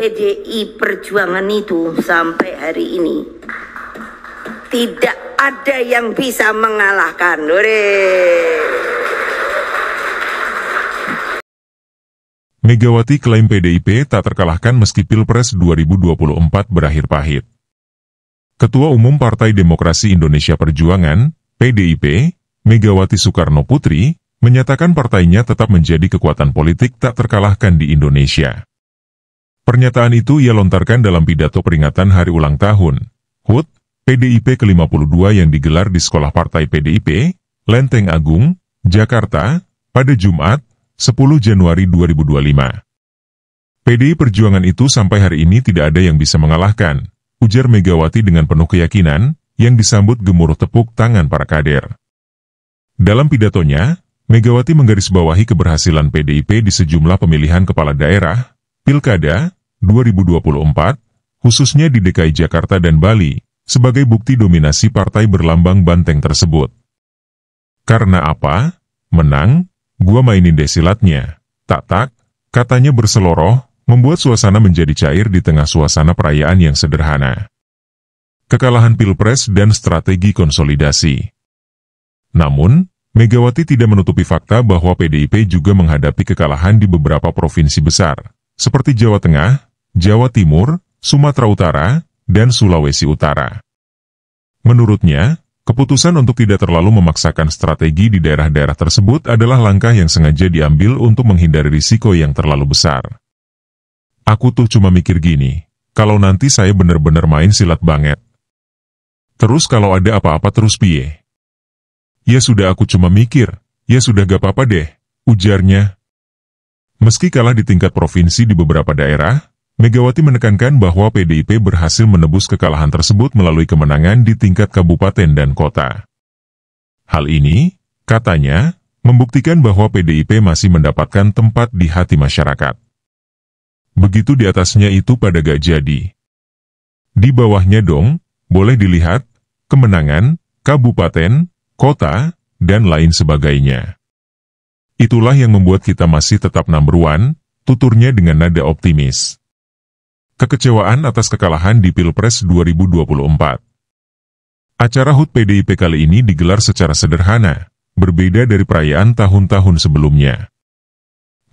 PDI Perjuangan itu sampai hari ini tidak ada yang bisa mengalahkan. Megawati klaim PDIP tak terkalahkan meski Pilpres 2024 berakhir pahit. Ketua Umum Partai Demokrasi Indonesia Perjuangan, PDIP, Megawati Soekarno Putri, menyatakan partainya tetap menjadi kekuatan politik tak terkalahkan di Indonesia. Pernyataan itu ia lontarkan dalam pidato peringatan Hari Ulang Tahun HUT PDIP ke-52 yang digelar di Sekolah Partai PDIP, Lenteng Agung, Jakarta, pada Jumat, 10 Januari 2025. PDI Perjuangan itu sampai hari ini tidak ada yang bisa mengalahkan, ujar Megawati dengan penuh keyakinan, yang disambut gemuruh tepuk tangan para kader. Dalam pidatonya, Megawati menggarisbawahi keberhasilan PDIP di sejumlah pemilihan kepala daerah, Pilkada, 2024, khususnya di DKI Jakarta dan Bali, sebagai bukti dominasi partai berlambang banteng tersebut. Karena apa? Menang, gua mainin deh silatnya. Tak, katanya berseloroh, membuat suasana menjadi cair di tengah suasana perayaan yang sederhana. Kekalahan Pilpres dan strategi konsolidasi. Namun, Megawati tidak menutupi fakta bahwa PDIP juga menghadapi kekalahan di beberapa provinsi besar, seperti Jawa Tengah, Jawa Timur, Sumatera Utara, dan Sulawesi Utara. Menurutnya, keputusan untuk tidak terlalu memaksakan strategi di daerah-daerah tersebut adalah langkah yang sengaja diambil untuk menghindari risiko yang terlalu besar. Aku tuh cuma mikir gini, kalau nanti saya bener-bener main silat banget. Terus kalau ada apa-apa terus piye? Ya sudah aku cuma mikir, ya sudah gak apa-apa deh, ujarnya. Meski kalah di tingkat provinsi di beberapa daerah, Megawati menekankan bahwa PDIP berhasil menebus kekalahan tersebut melalui kemenangan di tingkat kabupaten dan kota. Hal ini, katanya, membuktikan bahwa PDIP masih mendapatkan tempat di hati masyarakat. Begitu di atasnya itu pada gak jadi. Di bawahnya dong, boleh dilihat, kemenangan, kabupaten, kota, dan lain sebagainya. Itulah yang membuat kita masih tetap number one, tuturnya dengan nada optimis. Kekecewaan atas kekalahan di Pilpres 2024. Acara HUT PDIP kali ini digelar secara sederhana, berbeda dari perayaan tahun-tahun sebelumnya.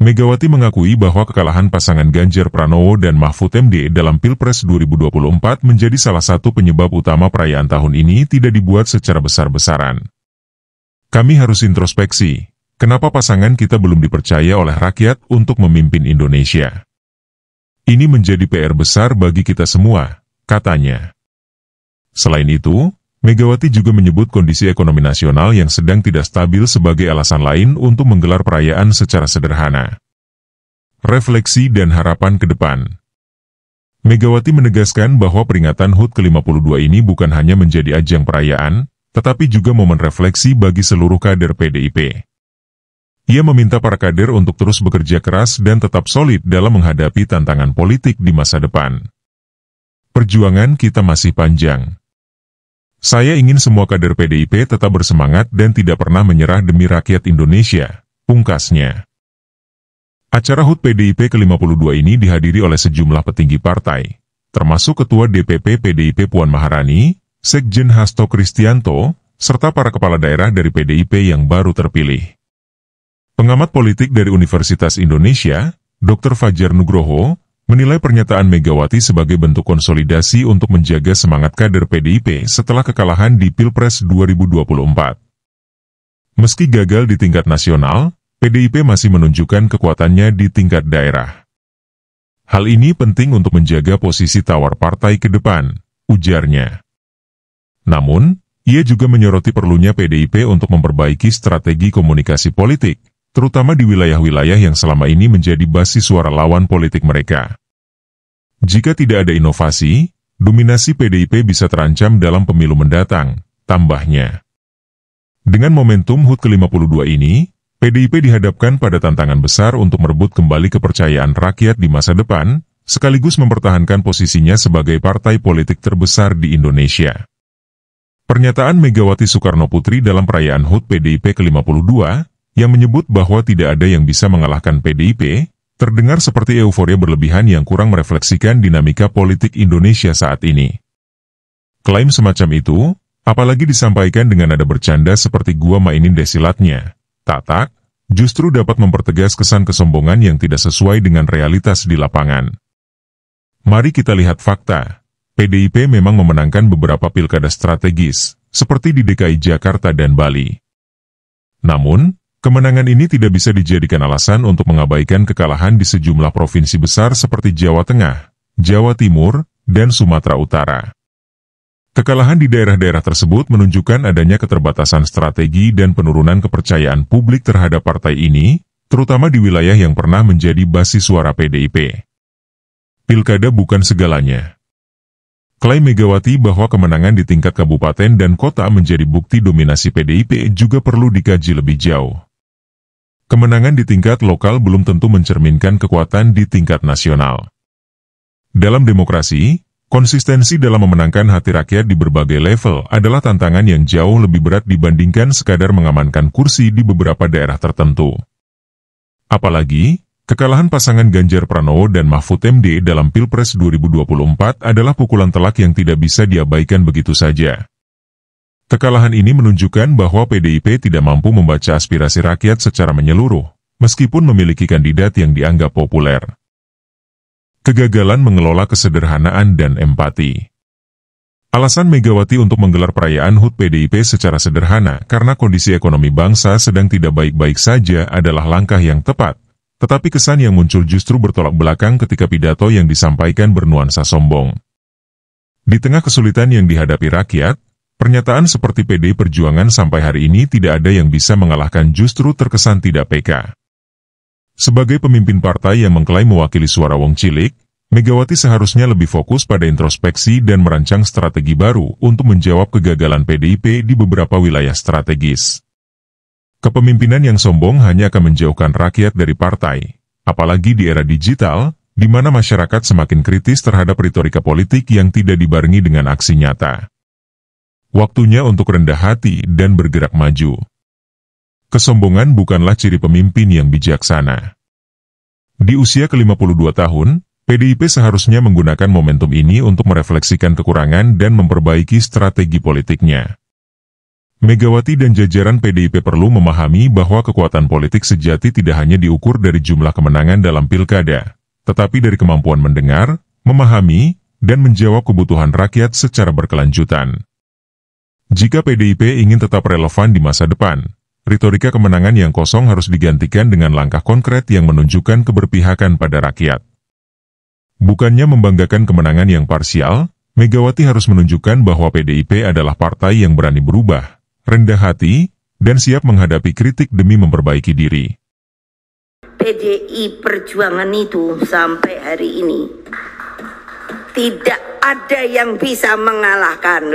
Megawati mengakui bahwa kekalahan pasangan Ganjar Pranowo dan Mahfud MD dalam Pilpres 2024 menjadi salah satu penyebab utama perayaan tahun ini tidak dibuat secara besar-besaran. Kami harus introspeksi, kenapa pasangan kita belum dipercaya oleh rakyat untuk memimpin Indonesia. Ini menjadi PR besar bagi kita semua, katanya. Selain itu, Megawati juga menyebut kondisi ekonomi nasional yang sedang tidak stabil sebagai alasan lain untuk menggelar perayaan secara sederhana. Refleksi dan harapan ke depan. Megawati menegaskan bahwa peringatan HUT ke-52 ini bukan hanya menjadi ajang perayaan, tetapi juga momen refleksi bagi seluruh kader PDIP. Ia meminta para kader untuk terus bekerja keras dan tetap solid dalam menghadapi tantangan politik di masa depan. Perjuangan kita masih panjang. Saya ingin semua kader PDIP tetap bersemangat dan tidak pernah menyerah demi rakyat Indonesia, pungkasnya. Acara HUT PDIP ke-52 ini dihadiri oleh sejumlah petinggi partai, termasuk Ketua DPP PDIP Puan Maharani, Sekjen Hasto Kristianto, serta para kepala daerah dari PDIP yang baru terpilih. Pengamat politik dari Universitas Indonesia, Dr. Fajar Nugroho, menilai pernyataan Megawati sebagai bentuk konsolidasi untuk menjaga semangat kader PDIP setelah kekalahan di Pilpres 2024. Meski gagal di tingkat nasional, PDIP masih menunjukkan kekuatannya di tingkat daerah. Hal ini penting untuk menjaga posisi tawar partai ke depan, ujarnya. Namun, ia juga menyoroti perlunya PDIP untuk memperbaiki strategi komunikasi politik, terutama di wilayah-wilayah yang selama ini menjadi basis suara lawan politik mereka. Jika tidak ada inovasi, dominasi PDIP bisa terancam dalam pemilu mendatang, tambahnya. Dengan momentum HUT ke-52 ini, PDIP dihadapkan pada tantangan besar untuk merebut kembali kepercayaan rakyat di masa depan, sekaligus mempertahankan posisinya sebagai partai politik terbesar di Indonesia. Pernyataan Megawati Soekarno Putri dalam perayaan HUT PDIP ke-52, yang menyebut bahwa tidak ada yang bisa mengalahkan PDIP, Terdengar seperti euforia berlebihan yang kurang merefleksikan dinamika politik Indonesia saat ini. Klaim semacam itu, apalagi disampaikan dengan nada bercanda seperti gua mainin desilatnya, tak, justru dapat mempertegas kesan kesombongan yang tidak sesuai dengan realitas di lapangan. Mari kita lihat fakta. PDIP memang memenangkan beberapa pilkada strategis, seperti di DKI Jakarta dan Bali. Namun, kemenangan ini tidak bisa dijadikan alasan untuk mengabaikan kekalahan di sejumlah provinsi besar seperti Jawa Tengah, Jawa Timur, dan Sumatera Utara. Kekalahan di daerah-daerah tersebut menunjukkan adanya keterbatasan strategi dan penurunan kepercayaan publik terhadap partai ini, terutama di wilayah yang pernah menjadi basis suara PDIP. Pilkada bukan segalanya. Klaim Megawati bahwa kemenangan di tingkat kabupaten dan kota menjadi bukti dominasi PDIP juga perlu dikaji lebih jauh. Kemenangan di tingkat lokal belum tentu mencerminkan kekuatan di tingkat nasional. Dalam demokrasi, konsistensi dalam memenangkan hati rakyat di berbagai level adalah tantangan yang jauh lebih berat dibandingkan sekadar mengamankan kursi di beberapa daerah tertentu. Apalagi, kekalahan pasangan Ganjar Pranowo dan Mahfud MD dalam Pilpres 2024 adalah pukulan telak yang tidak bisa diabaikan begitu saja. Kekalahan ini menunjukkan bahwa PDIP tidak mampu membaca aspirasi rakyat secara menyeluruh, meskipun memiliki kandidat yang dianggap populer. Kegagalan mengelola kesederhanaan dan empati. Alasan Megawati untuk menggelar perayaan HUT PDIP secara sederhana karena kondisi ekonomi bangsa sedang tidak baik-baik saja adalah langkah yang tepat. Tetapi kesan yang muncul justru bertolak belakang ketika pidato yang disampaikan bernuansa sombong. Di tengah kesulitan yang dihadapi rakyat, pernyataan seperti PDI Perjuangan sampai hari ini tidak ada yang bisa mengalahkan justru terkesan tidak peka. Sebagai pemimpin partai yang mengklaim mewakili suara wong cilik, Megawati seharusnya lebih fokus pada introspeksi dan merancang strategi baru untuk menjawab kegagalan PDIP di beberapa wilayah strategis. Kepemimpinan yang sombong hanya akan menjauhkan rakyat dari partai, apalagi di era digital, di mana masyarakat semakin kritis terhadap retorika politik yang tidak dibarengi dengan aksi nyata. Waktunya untuk rendah hati dan bergerak maju. Kesombongan bukanlah ciri pemimpin yang bijaksana. Di usia ke-52 tahun, PDIP seharusnya menggunakan momentum ini untuk merefleksikan kekurangan dan memperbaiki strategi politiknya. Megawati dan jajaran PDIP perlu memahami bahwa kekuatan politik sejati tidak hanya diukur dari jumlah kemenangan dalam pilkada, tetapi dari kemampuan mendengar, memahami, dan menjawab kebutuhan rakyat secara berkelanjutan. Jika PDIP ingin tetap relevan di masa depan, retorika kemenangan yang kosong harus digantikan dengan langkah konkret yang menunjukkan keberpihakan pada rakyat. Bukannya membanggakan kemenangan yang parsial, Megawati harus menunjukkan bahwa PDIP adalah partai yang berani berubah, rendah hati, dan siap menghadapi kritik demi memperbaiki diri. PDI Perjuangan itu sampai hari ini tidak ada yang bisa mengalahkan.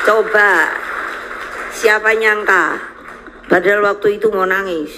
Coba siapa nyangka padahal waktu itu mau nangis.